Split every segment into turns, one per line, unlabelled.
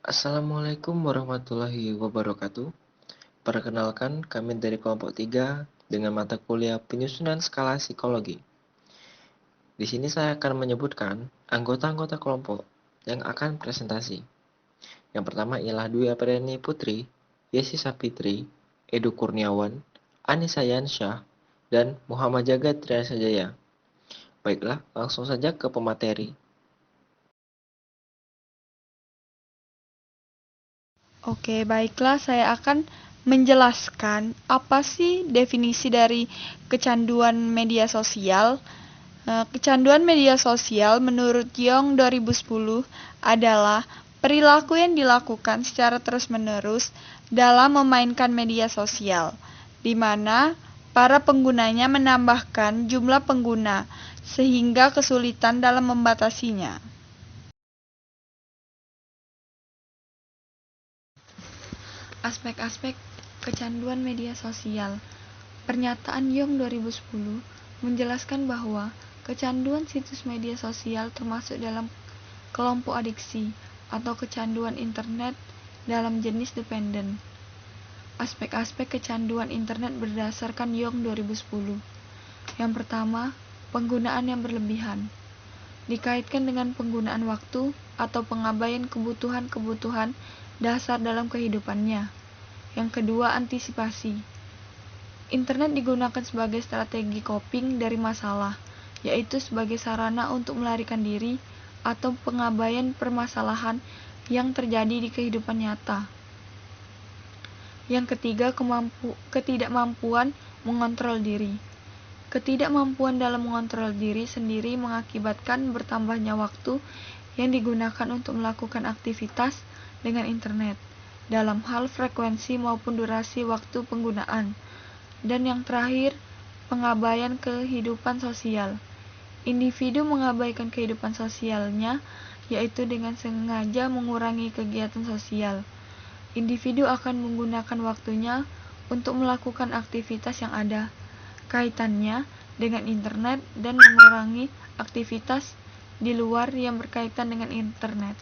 Assalamualaikum warahmatullahi wabarakatuh. Perkenalkan, kami dari kelompok 3 dengan mata kuliah penyusunan skala psikologi. Di sini saya akan menyebutkan anggota-anggota kelompok yang akan presentasi. Yang pertama ialah Dwi Apriyani Putri, Yesi Sapitri, Edu Kurniawan, Anissa Yansyah, dan Muhammad Jagat Triasajaya. Baiklah, langsung saja ke pemateri.
Oke, baiklah saya akan menjelaskan apa sih definisi dari kecanduan media sosial. Kecanduan media sosial menurut Young 2010 adalah perilaku yang dilakukan secara terus-menerus dalam memainkan media sosial, di mana para penggunanya menambahkan jumlah pengguna sehingga kesulitan dalam membatasinya. Aspek-aspek kecanduan media sosial. Pernyataan Young 2010 menjelaskan bahwa kecanduan situs media sosial termasuk dalam kelompok adiksi atau kecanduan internet dalam jenis dependen. Aspek-aspek kecanduan internet berdasarkan Young 2010. Yang pertama, penggunaan yang berlebihan. Dikaitkan dengan penggunaan waktu atau pengabaian kebutuhan-kebutuhan dasar dalam kehidupannya. Yang kedua, antisipasi. Internet digunakan sebagai strategi coping dari masalah, yaitu sebagai sarana untuk melarikan diri atau pengabaian permasalahan yang terjadi di kehidupan nyata. Yang ketiga, ketidakmampuan mengontrol diri. Ketidakmampuan dalam mengontrol diri sendiri mengakibatkan bertambahnya waktu yang digunakan untuk melakukan aktivitas dengan internet, dalam hal frekuensi maupun durasi waktu penggunaan. Dan yang terakhir, pengabaian kehidupan sosial. Individu mengabaikan kehidupan sosialnya, yaitu dengan sengaja mengurangi kegiatan sosial. Individu akan menggunakan waktunya untuk melakukan aktivitas yang ada kaitannya dengan internet dan mengurangi aktivitas di luar yang berkaitan dengan internet.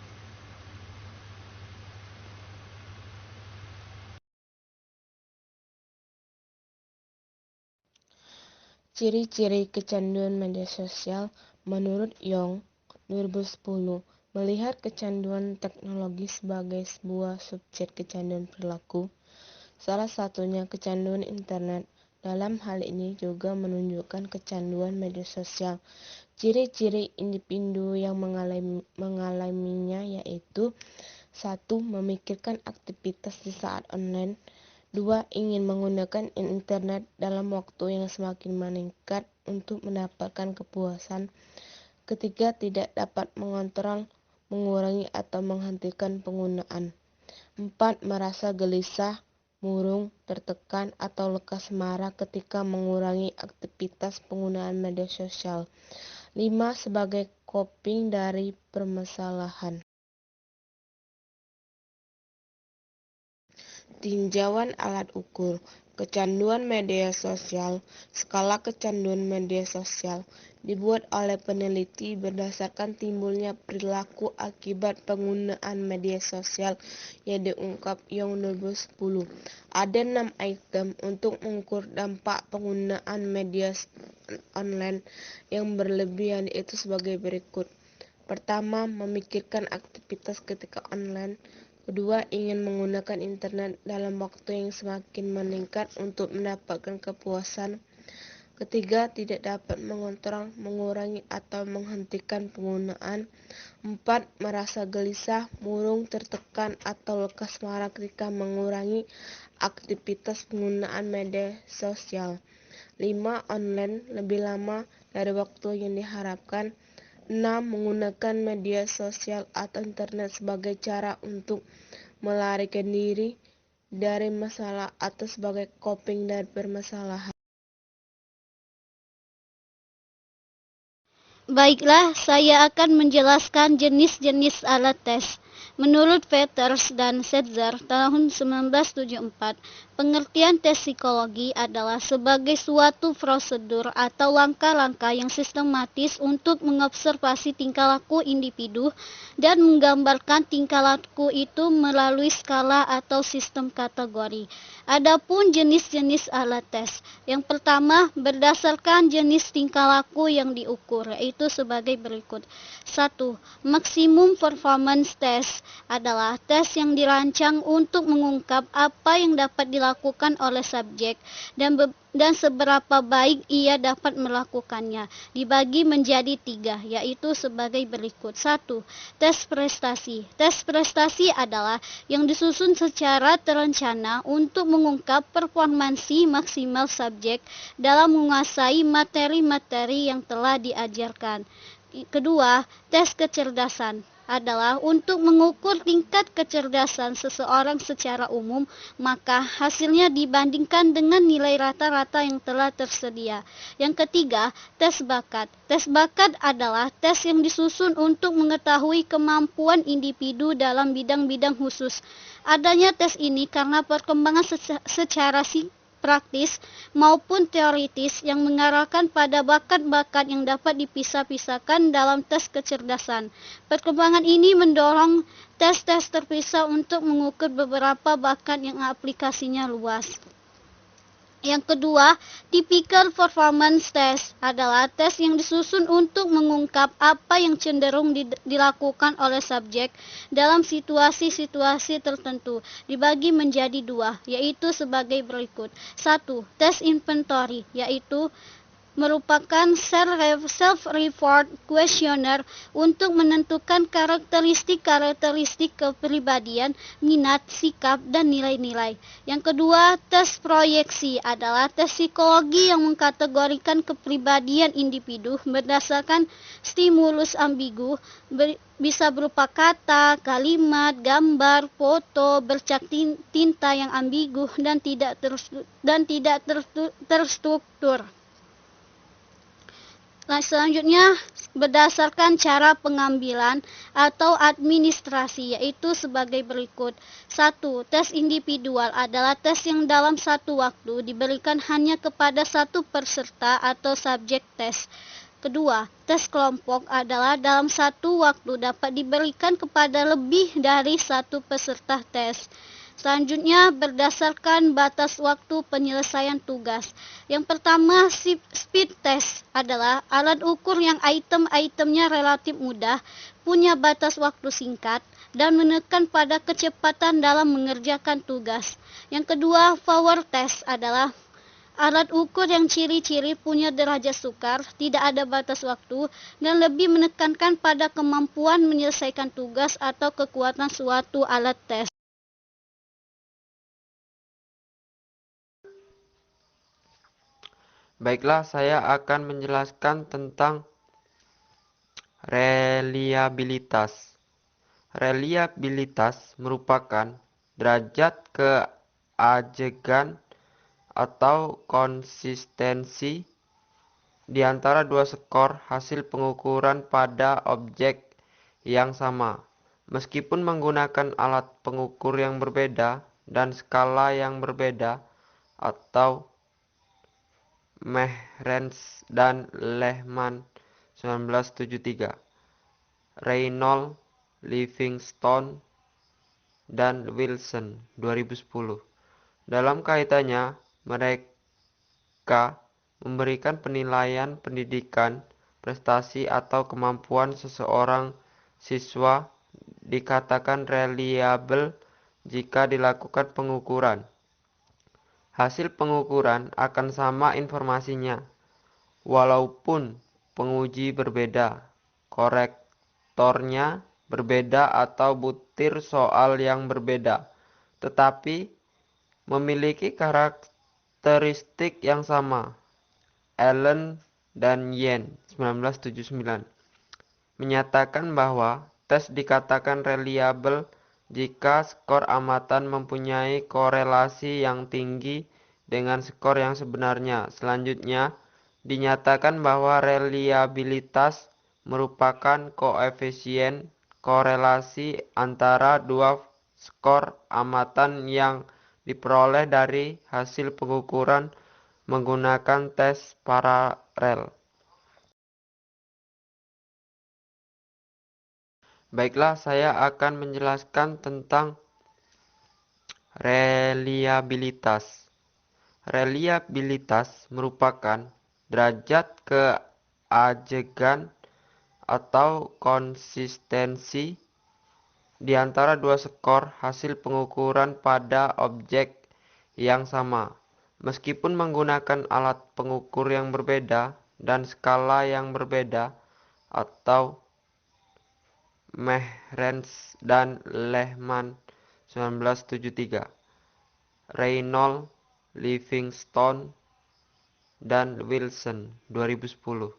Ciri-ciri kecanduan media sosial menurut Young 2010 melihat kecanduan teknologi sebagai sebuah subset kecanduan perilaku. Salah satunya kecanduan internet. Dalam hal ini juga menunjukkan kecanduan media sosial. Ciri-ciri individu yang mengalaminya yaitu 1. Memikirkan aktivitas di saat online. 2. Ingin menggunakan internet dalam waktu yang semakin meningkat untuk mendapatkan kepuasan. Ketiga, tidak dapat mengontrol, mengurangi atau menghentikan penggunaan. 4. Merasa gelisah, murung, tertekan, atau lekas marah ketika mengurangi aktivitas penggunaan media sosial. 5. Sebagai coping dari permasalahan. Tinjauan alat ukur kecanduan media sosial. Skala kecanduan media sosial dibuat oleh peneliti berdasarkan timbulnya perilaku akibat penggunaan media sosial yang diungkap Young 2010. Ada 6 item untuk mengukur dampak penggunaan media online yang berlebihan, yaitu sebagai berikut. Pertama, memikirkan aktivitas ketika online. Kedua, ingin menggunakan internet dalam waktu yang semakin meningkat untuk mendapatkan kepuasan. Ketiga, tidak dapat mengontrol, mengurangi, atau menghentikan penggunaan. 4. Merasa gelisah, murung, tertekan, atau lekas marah ketika mengurangi aktivitas penggunaan media sosial. 5. Online lebih lama dari waktu yang diharapkan. 6. Menggunakan media sosial atau internet sebagai cara untuk melarikan diri dari masalah atau sebagai coping dari permasalahan.
Baiklah, saya akan menjelaskan jenis-jenis alat tes. Menurut Peters dan Setzer tahun 1974, Pengertian tes psikologi adalah sebagai suatu prosedur atau langkah-langkah yang sistematis untuk mengobservasi tingkah laku individu dan menggambarkan tingkah laku itu melalui skala atau sistem kategori. Adapun jenis-jenis alat tes. Yang pertama, berdasarkan jenis tingkah laku yang diukur, yaitu sebagai berikut. 1. Maksimum performance test adalah tes yang dirancang untuk mengungkap apa yang dapat dilakukan oleh subjek dan seberapa baik ia dapat melakukannya. Dibagi menjadi 3, yaitu sebagai berikut. 1. Tes prestasi. Tes prestasi adalah yang disusun secara terencana untuk mengungkap performansi maksimal subjek dalam menguasai materi-materi yang telah diajarkan. Kedua, tes kecerdasan adalah untuk mengukur tingkat kecerdasan seseorang secara umum, maka hasilnya dibandingkan dengan nilai rata-rata yang telah tersedia. Yang ketiga, tes bakat. Tes bakat adalah tes yang disusun untuk mengetahui kemampuan individu dalam bidang-bidang khusus. Adanya tes ini karena perkembangan secara praktis maupun teoritis yang mengarahkan pada bakat-bakat yang dapat dipisah-pisahkan dalam tes kecerdasan. Perkembangan ini mendorong tes-tes terpisah untuk mengukur beberapa bakat yang aplikasinya luas. Yang kedua, typical performance test adalah tes yang disusun untuk mengungkap apa yang cenderung dilakukan oleh subjek dalam situasi-situasi tertentu. Dibagi menjadi 2, yaitu sebagai berikut. 1. Tes inventory, yaitu merupakan self-report questionnaire untuk menentukan karakteristik-karakteristik kepribadian, minat, sikap, dan nilai-nilai. Yang kedua, tes proyeksi adalah tes psikologi yang mengkategorikan kepribadian individu berdasarkan stimulus ambigu, bisa berupa kata, kalimat, gambar, foto, bercak tinta yang ambigu, dan tidak terstruktur. Selanjutnya, berdasarkan cara pengambilan atau administrasi, yaitu sebagai berikut. 1. Tes individual adalah tes yang dalam satu waktu diberikan hanya kepada satu peserta atau subjek tes. Kedua, tes kelompok adalah dalam satu waktu dapat diberikan kepada lebih dari satu peserta tes. Selanjutnya, berdasarkan batas waktu penyelesaian tugas. Yang pertama, speed test adalah alat ukur yang item-itemnya relatif mudah, punya batas waktu singkat, dan menekan pada kecepatan dalam mengerjakan tugas. Yang kedua, power test adalah alat ukur yang ciri-ciri punya derajat sukar, tidak ada batas waktu, dan lebih menekankan pada kemampuan menyelesaikan tugas atau kekuatan suatu alat tes.
Baiklah, saya akan menjelaskan tentang reliabilitas. Reliabilitas merupakan derajat keajegan atau konsistensi di antara dua skor hasil pengukuran pada objek yang sama, meskipun menggunakan alat pengukur yang berbeda dan skala yang berbeda, atau Mehrens dan Lehman 1973, Reynolds, Livingstone, dan Wilson 2010. Dalam kaitannya, mereka memberikan penilaian pendidikan, prestasi atau kemampuan seseorang siswa dikatakan reliable jika dilakukan pengukuran. Hasil pengukuran akan sama informasinya, walaupun penguji berbeda, korektornya berbeda atau butir soal yang berbeda, tetapi memiliki karakteristik yang sama. Allen dan Yen 1979 menyatakan bahwa tes dikatakan reliable jika skor amatan mempunyai korelasi yang tinggi dengan skor yang sebenarnya. Selanjutnya, dinyatakan bahwa reliabilitas merupakan koefisien korelasi antara dua skor amatan yang diperoleh dari hasil pengukuran menggunakan tes paralel. Baiklah, saya akan menjelaskan tentang reliabilitas. Reliabilitas merupakan derajat keajegan atau konsistensi di antara dua skor hasil pengukuran pada objek yang sama, meskipun menggunakan alat pengukur yang berbeda dan skala yang berbeda, atau Mehrens dan Lehman 1973, Reynolds, Livingstone, dan Wilson 2010.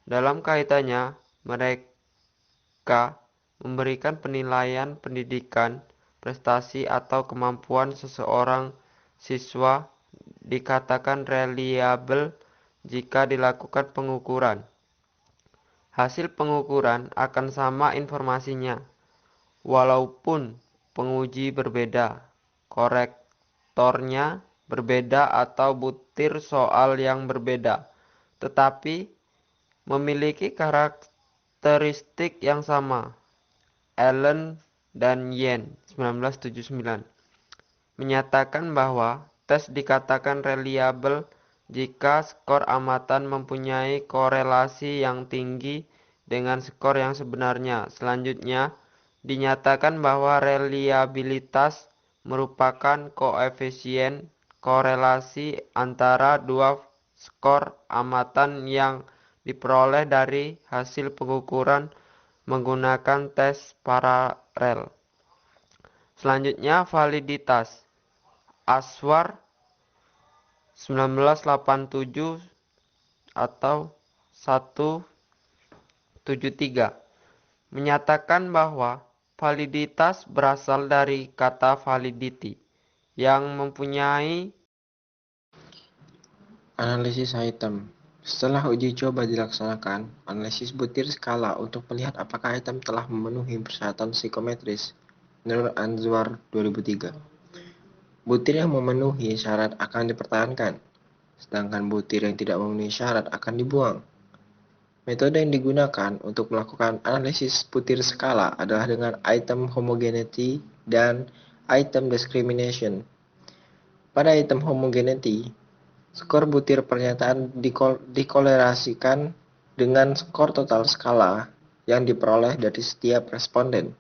Dalam kaitannya, mereka memberikan penilaian pendidikan, prestasi atau kemampuan seseorang siswa dikatakan reliable jika dilakukan pengukuran. Hasil pengukuran akan sama informasinya, walaupun penguji berbeda, korektornya berbeda atau butir soal yang berbeda, tetapi memiliki karakteristik yang sama. Allen dan Yen 1979 menyatakan bahwa tes dikatakan reliable jika skor amatan mempunyai korelasi yang tinggi dengan skor yang sebenarnya. Selanjutnya, dinyatakan bahwa reliabilitas merupakan koefisien korelasi antara dua skor amatan yang diperoleh dari hasil pengukuran menggunakan tes paralel. Selanjutnya, validitas. Aswar 1987 atau 173 menyatakan bahwa validitas berasal dari kata validity yang mempunyai
Analisis item. Setelah uji coba dilaksanakan, analisis butir skala untuk melihat apakah item telah memenuhi persyaratan psikometris menurut Anzwar 2003. Butir yang memenuhi syarat akan dipertahankan, sedangkan butir yang tidak memenuhi syarat akan dibuang. Metode yang digunakan untuk melakukan analisis butir skala adalah dengan item homogeneity dan item discrimination. Pada item homogeneity, skor butir pernyataan dikolerasikan dengan skor total skala yang diperoleh dari setiap responden,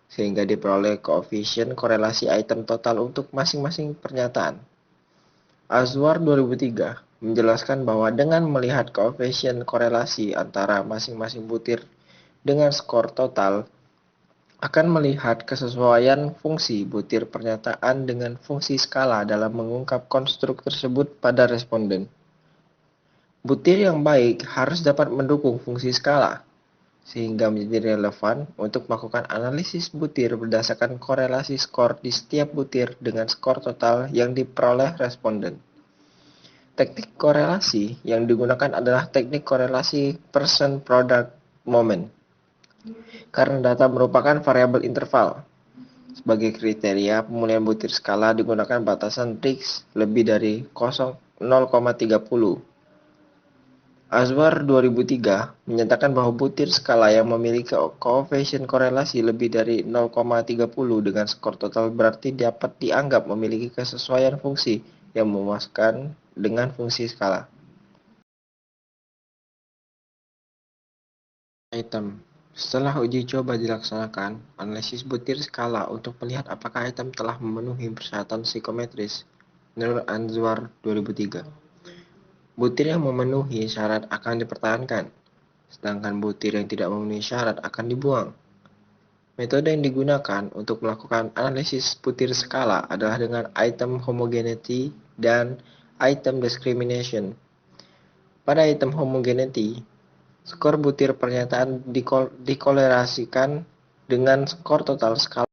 sehingga diperoleh koefisien korelasi item total untuk masing-masing pernyataan. Azwar 2003 menjelaskan bahwa dengan melihat koefisien korelasi antara masing-masing butir dengan skor total, akan melihat kesesuaian fungsi butir pernyataan dengan fungsi skala dalam mengungkap konstruk tersebut pada responden. Butir yang baik harus dapat mendukung fungsi skala, sehingga menjadi relevan untuk melakukan analisis butir berdasarkan korelasi skor di setiap butir dengan skor total yang diperoleh responden. Teknik korelasi yang digunakan adalah teknik korelasi person product moment, karena data merupakan variabel interval. Sebagai kriteria pemulihan butir skala digunakan batasan Rix lebih dari 0,30. Azwar 2003 menyatakan bahwa butir skala yang memiliki koefisien korelasi lebih dari 0,30 dengan skor total berarti dapat dianggap memiliki kesesuaian fungsi yang memuaskan dengan fungsi skala. Item. Setelah uji coba dilaksanakan, analisis butir skala untuk melihat apakah item telah memenuhi persyaratan psikometris menurut Anzwar 2003. Butir yang memenuhi syarat akan dipertahankan, sedangkan butir yang tidak memenuhi syarat akan dibuang. Metode yang digunakan untuk melakukan analisis butir skala adalah dengan item homogeneity dan item discrimination. Pada item homogeneity, skor butir pernyataan dikolerasikan dengan skor total skala.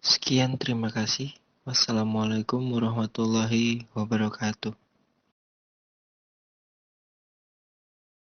Sekian, terima kasih. Wassalamualaikum warahmatullahi wabarakatuh.